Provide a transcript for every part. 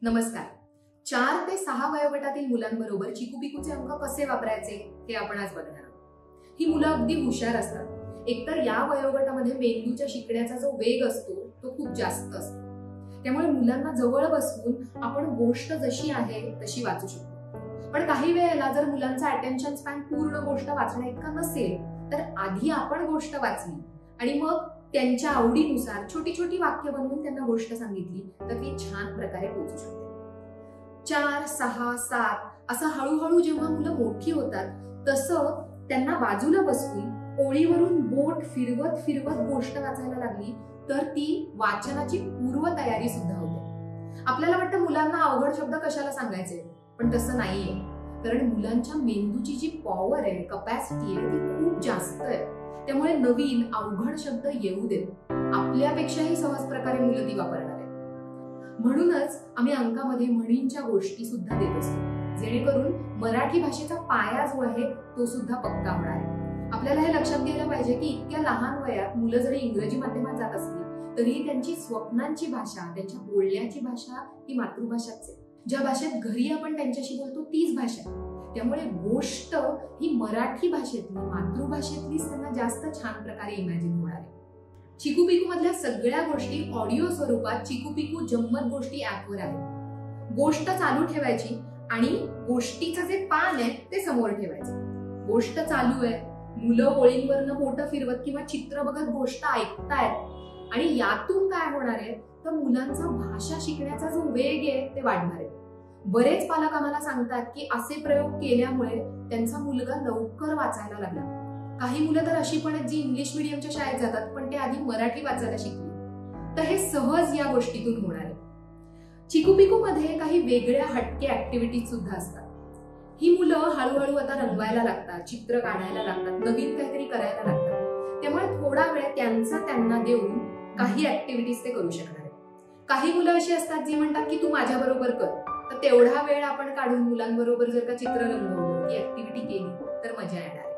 नमस्कार. 4 ते 6 वयोगटातील मुलांबरोबर चिकूपिकूचे अंक कसे वापरायचे हे आपण आज बघणार आहोत. ही मुलं अगदी हुशार असतात. एकतर या वयोगटामध्ये मेंदूच्या शिकण्याचा जो वेग असतो तो खूप जास्त असतो. त्यामुळे मुलांना जवळ बसवून आपण गोष्ट जशी आहे तशी वाचू शकतो. पण काही वेळेला जर मुलांचा अटेन्शन स्पॅन पूर्ण गोष्ट वाचण्या इतका नसेल तर आधी आपण गोष्ट वाचली आणि मग त्यांच्या आवडीनुसार छोटी छोटी वाक्य बनवून त्यांना गोष्ट सांगितली तर ती छान प्रकारे पोहोचू शकते. 4, 6, 7 असं हळूहळू जेव्हा मुलं मोठी होतात तसं त्यांना बाजूला बसवून ओळीवरून बोट फिरवत फिरवत गोष्ट वाचायला लागली तर ती वाचनाची पूर्वतयारी सुद्धा होते. आपल्याला वाटतं मुलांना अवघड शब्द कशाला सांगायचे, पण तसं नाहीये. कारण मुलांच्या मेंदूची जी पॉवर आहे, कपॅसिटी आहे ती खूप जास्त आहे. त्यामुळे नवीन अवघड शब्द येऊ देत. आपल्यापेक्षाही सहज प्रकारे मुलं ती वापरणार आहेत. म्हणूनच आम्ही अंकामध्ये म्हणींच्या गोष्टी सुद्धा देत असतो, जेणेकरून मराठी भाषेचा पाया जो आहे तो सुद्धा पक्का होणार आहे. आपल्याला हे लक्षात घ्यायला पाहिजे की इतक्या लहान वयात मुलं जरी इंग्रजी माध्यमात जात असली तरी त्यांची स्वप्नांची भाषा, त्यांच्या बोलण्याची भाषा ही मातृभाषाच आहे. ज्या भाषेत घरी आपण त्यांच्याशी बोलतो तीच भाषा आहे. त्यामुळे गोष्ट ही मराठी भाषेतली, मातृभाषेतलीच त्यांना जास्त छान प्रकारे इमॅजिन होणार आहे. चिकूपिकू मधल्या सगळ्या गोष्टी ऑडिओ स्वरूपात चिकूपिकू जम्मत गोष्टी ऍपवर आहे. गोष्ट चालू ठेवायची आणि गोष्टीचं जे पान आहे ते समोर ठेवायचं. गोष्ट चालू आहे, मुलं ओळींवरनं बोटं फिरवत किंवा चित्र बघत गोष्ट ऐकतायत आणि यातून काय होणार आहे तर मुलांचा भाषा शिकण्याचा जो वेग आहे ते वाढणार आहे. बरेच पालक आम्हाला सांगतात की असे प्रयोग केल्यामुळे त्यांचा मुलगा लवकर वाचायला लागला. काही मुलं तर अशी पण आहेत जी इंग्लिश मीडियमच्या शाळेत जातात पण ते आधी मराठी वाचायला शिकली. तर हे सहज या गोष्टीतून होणार आहे. चिकूपिकू मध्ये काही वेगळ्या हटके ऍक्टिव्हिटीज सुद्धा असतात. ही मुलं हळूहळू आता रंगवायला लागतात, चित्र काढायला लागतात, नवीन काहीतरी करायला लागतात. त्यामुळे थोडा वेळ त्यांना देऊन काही ऍक्टिव्हिटीज ते करू शकणार आहेत. काही मुलं अशी असतात जी म्हणतात की तू माझ्या बरोबर कर. तर तेवढा वेळ आपण काढून मुलांबरोबर जर का चित्र रंगवलं, ती ऍक्टिव्हिटी केली तर मजा येणार आहे.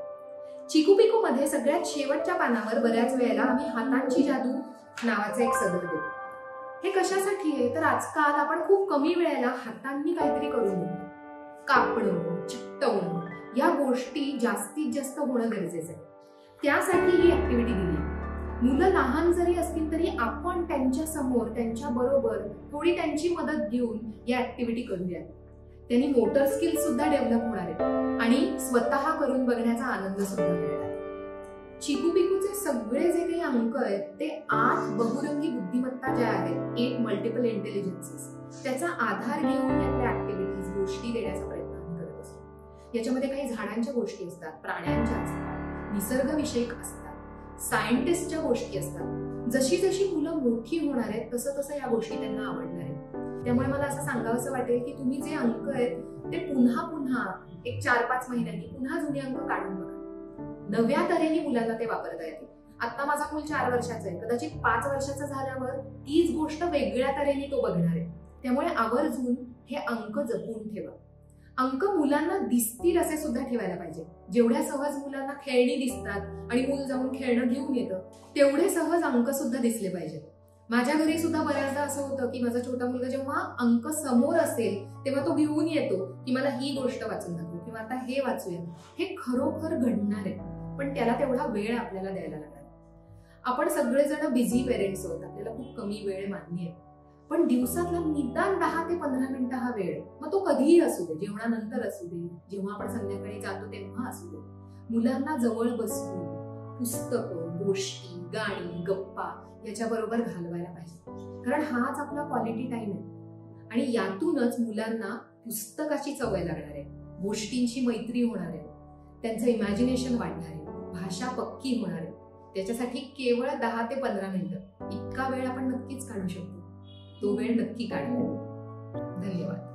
चिकूपिकू मध्ये सगळ्यात शेवटच्या पानावर बऱ्याच वेळेला आम्ही हातांची जादू नावाचा एक सदर देतो. हे कशासाठी आहे तर आजकाल आपण खूप कमी वेळेला हातांनी काहीतरी करून घेतो. कापणं, चिकटवणं या गोष्टी जास्तीत जास्त होणं गरजेचं आहे. त्यासाठी ही ऍक्टिव्हिटी दिली. मुलं लहान जरी असतील तरी आपण त्यांच्या समोर, त्यांच्या बरोबर थोडी त्यांची मदत घेऊन या ऍक्टिव्हिटी करूया. त्यांनी मोटर स्किल सुद्धा डेव्हलप होणार आहे आणि स्वतः करून बघण्याचा आनंद सुद्धा मिळणार आहे. चिकूपिकूचे सगळे जे काही अंक आहेत ते 8 बहुरंगी बुद्धिमत्ता ज्या आहेत, 8 मल्टिपल इंटेलिजन्सेस, त्याचा आधार घेऊन यातल्या ऍक्टिव्हिटीज, गोष्टी देण्याचा प्रयत्न आम्ही करत असतो. याच्यामध्ये काही झाडांच्या गोष्टी असतात, प्राण्यांच्या असतात, निसर्गविषयक असतात, सायंटिस्टच्या गोष्टी असतात. जशी जशी मुलं मोठी होणार आहेत तसं तसं या गोष्टी त्यांना आवडणार आहेत. त्यामुळे मला असं सांगावंसं वाटेल की तुम्ही जे अंक आहेत ते पुन्हा पुन्हा एक 4-5 महिन्यांनी पुन्हा जुने अंक काढून बघा. नव्या तऱ्हेने मुलांना ते वापरता येतील. आता माझा मूल 4 वर्षाचा आहे, कदाचित 5 वर्षाचा झाल्यावर तीच गोष्ट वेगळ्या तऱ्हेने तो बघणार आहे. त्यामुळे आवर्जून हे अंक जपून ठेवा. अंक मुलांना दिसतील असे सुद्धा ठेवायला पाहिजे. जेवढ्या सहज मुलांना खेळणी दिसतात आणि मूल जाऊन खेळणं घेऊन येतं तेवढे सहज अंक सुद्धा दिसले पाहिजेत. माझ्या घरी सुद्धा बऱ्याचदा असं होतं की माझा छोटा मुलगा जेव्हा अंक समोर असेल तेव्हा तो घेऊन येतो की मला ही गोष्ट वाचून दाखव किंवा आता हे वाचूया. हे खरोखर घडणार आहे, पण त्याला तेवढा वेळ आपल्याला द्यायला लागणार. आपण सगळेजण बिझी पेरेंट्स आहोत, आपल्याला खूप कमी वेळ मान्य आहे. पण दिवसातला निदान 10 ते 15 मिनिटं हा वेळ, मग तो कधीही असू दे, जेवणानंतर असू दे, जेव्हा आपण संध्याकाळी जातो तेव्हा असू दे, मुलांना जवळ बसवून पुस्तकं, गोष्टी, गाणी, गप्पा याच्याबरोबर घालवायला पाहिजे. कारण हाच आपला क्वालिटी टाइम आहे आणि यातूनच मुलांना पुस्तकाची सवय लागणार आहे, गोष्टींची मैत्री होणार आहे, त्यांचं इमॅजिनेशन वाढणार आहे, भाषा पक्की होणार आहे. त्याच्यासाठी केवळ 10 ते 15 मिनिटं इतका वेळ आपण नक्कीच काढू शकतो. तो वेळ नक्की काढूया. धन्यवाद.